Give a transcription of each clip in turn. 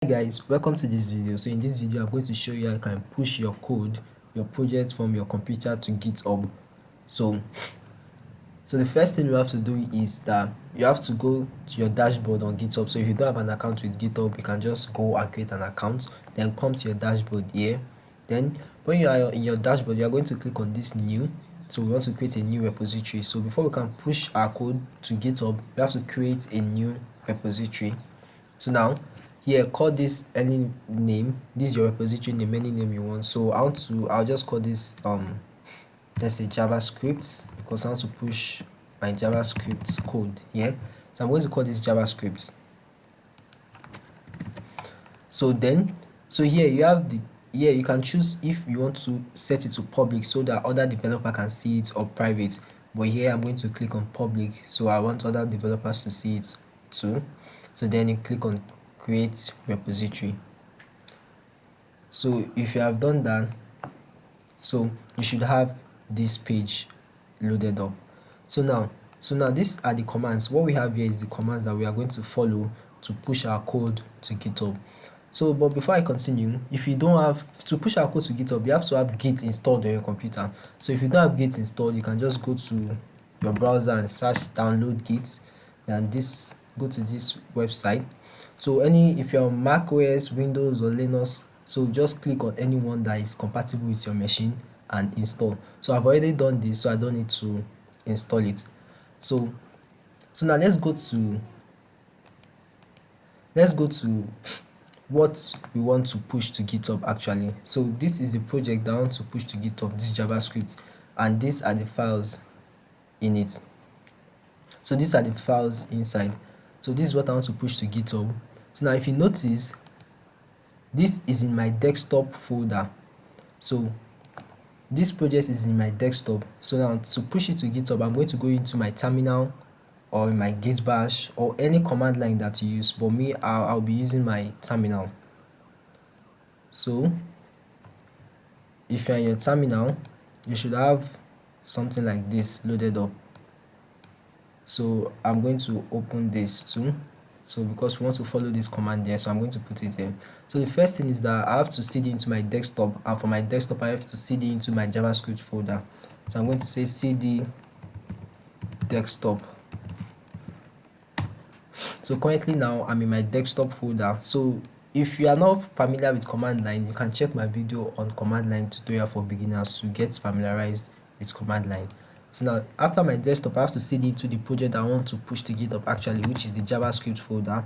Hi guys, welcome to this video. So in this video I'm going to show you how you can push your code, your project from your computer to GitHub. So the first thing you have to do is that you have to go to your dashboard on GitHub. So if you don't have an account with GitHub, you can just go and create an account, then come to your dashboard here. Then when you are in your dashboard, you are going to click on this new. So we want to create a new repository. So before we can push our code to GitHub, we have to create a new repository. So now here, call this any name. This is your repository name, any name you want. So I'll just call this let's say JavaScript, because I want to push my JavaScript code here. So I'm going to call this JavaScript. So here you have here you can choose if you want to set it to public so that other developer can see it, or private. But here I'm going to click on public, so I want other developers to see it too. So then you click on create repository. So if you have done that, so you should have this page loaded up. So now these are the commands. What we have here is the commands that we are going to follow to push our code to GitHub. So but before I continue, if you don't have to push our code to GitHub, you have to have Git installed on your computer. So if you don't have Git installed, you can just go to your browser and search download Git, then go to this website. So if you're on Mac OS, Windows or Linux, so just click on any one that is compatible with your machine and install. So I've already done this, so I don't need to install it. So now let's go to what we want to push to GitHub actually. So this is the project that I want to push to GitHub, this JavaScript, and these are the files in it. So these are the files inside. So this is what I want to push to GitHub. So now if you notice, this is in my desktop folder. So this project is in my desktop. So now to push it to GitHub, I'm going to go into my terminal or in my git bash or any command line that you use. But me, I'll be using my terminal. So if you're in your terminal, you should have something like this loaded up. So I'm going to open this too. So because we want to follow this command there, so I'm going to put it here. So the first thing is that I have to cd into my desktop, and for my desktop I have to cd into my JavaScript folder. So I'm going to say cd desktop. So currently now I'm in my desktop folder. So if you are not familiar with command line, you can check my video on command line tutorial for beginners to get familiarized with command line. So now after my desktop, I have to cd into the project I want to push to GitHub actually, which is the JavaScript folder.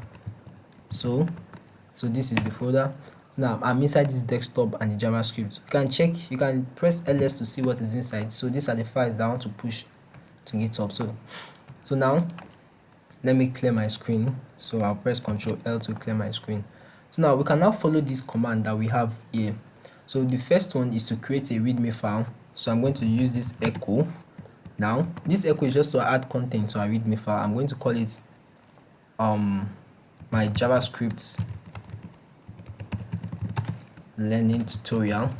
So this is the folder. So now I'm inside this desktop and the JavaScript. You can check, you can press ls to see what is inside. So these are the files that I want to push to GitHub. So now let me clear my screen. So I'll press Ctrl L to clear my screen. So now we can now follow this command that we have here. So the first one is to create a readme file. So I'm going to use this echo. Now this echo is just to add content to our readme file. I'm going to call it my JavaScript learning tutorial.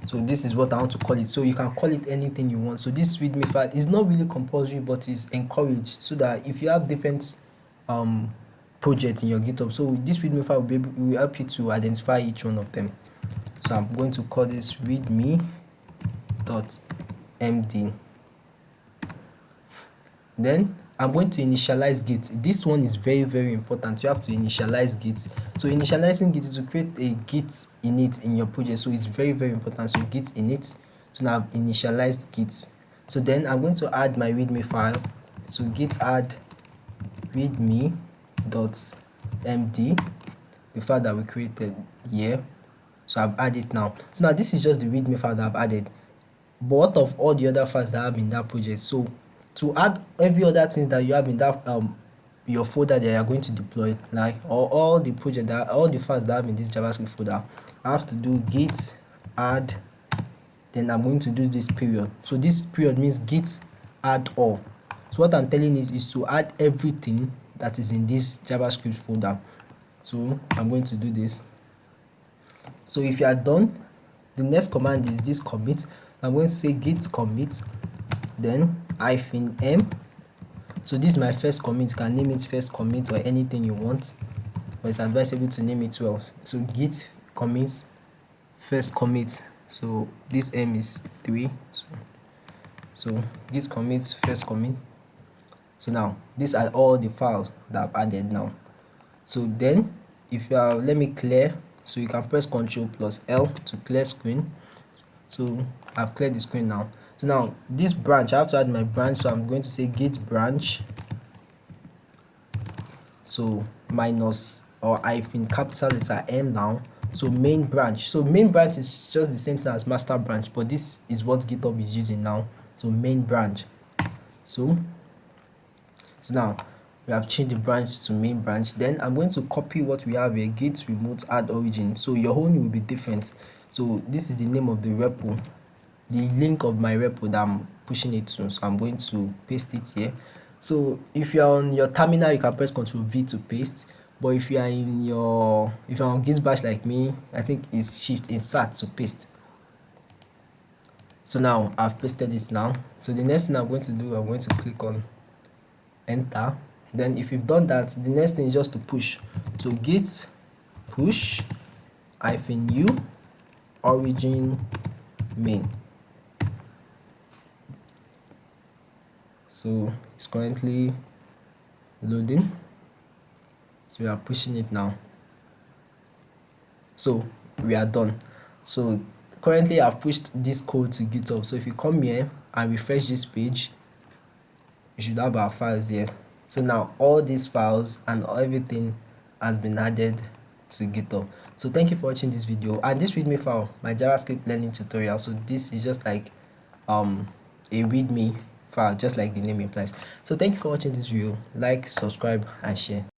So this is what I want to call it. So you can call it anything you want. So this readme file is not really compulsory, but is encouraged, so that if you have different projects in your GitHub, so this readme file will help you to identify each one of them. So I'm going to call this readme.md. Then I'm going to initialize Git. This one is very, very important. You have to initialize Git. So initializing Git is to create a Git init in your project. So it's very, very important. So Git init. So now I've initialized Git. So then I'm going to add my readme file. So git add readme.md, the file that we created here. So I've added it now. So now this is just the readme file that I've added. But what of all the other files that I have in that project? So to add every other thing that you have in that your folder that you are going to deploy, like all the files that I have in this JavaScript folder, I have to do git add, then I'm going to do this period. So this period means git add all. So what I'm telling you is to add everything that is in this JavaScript folder. So I'm going to do this. So if you are done, the next command is this commit. I'm going to say git commit, then -m. So this is my first commit. You can name it first commit or anything you want. but it's advisable to name it well. So git commit first commit, so this m is 3, so git commit first commit. So now these are all the files that I've added now. So then if you are, let me clear, so you can press Ctrl plus L to clear screen. So I've cleared the screen now. So now this branch, I have to add my branch, so I'm going to say git branch, so minus or hyphen capital letter M now, so main branch. So main branch is just the same thing as master branch, but this is what GitHub is using now. So main branch. So now we have changed the branch to main branch. Then I'm going to copy what we have here, git remote add origin. So your own will be different. So this is the name of the repo, the link of my repo that I'm pushing it to. So I'm going to paste it here. So if you're on your terminal, you can press Ctrl V to paste. But if you are on Git Bash like me, I think it's Shift Insert to paste. So now I've pasted it now. So the next thing I'm going to do, I'm going to click on enter. Then if you've done that, the next thing is just to push. So git push -u origin main. So it's currently loading, so we are pushing it now. So we are done. So currently I've pushed this code to GitHub. So if you come here and refresh this page, you should have our files here. So now all these files and everything has been added to GitHub. So thank you for watching this video. And this readme file, my JavaScript learning tutorial. So this is just like a readme file, just like the name implies. So thank you for watching this video. Like, subscribe and share.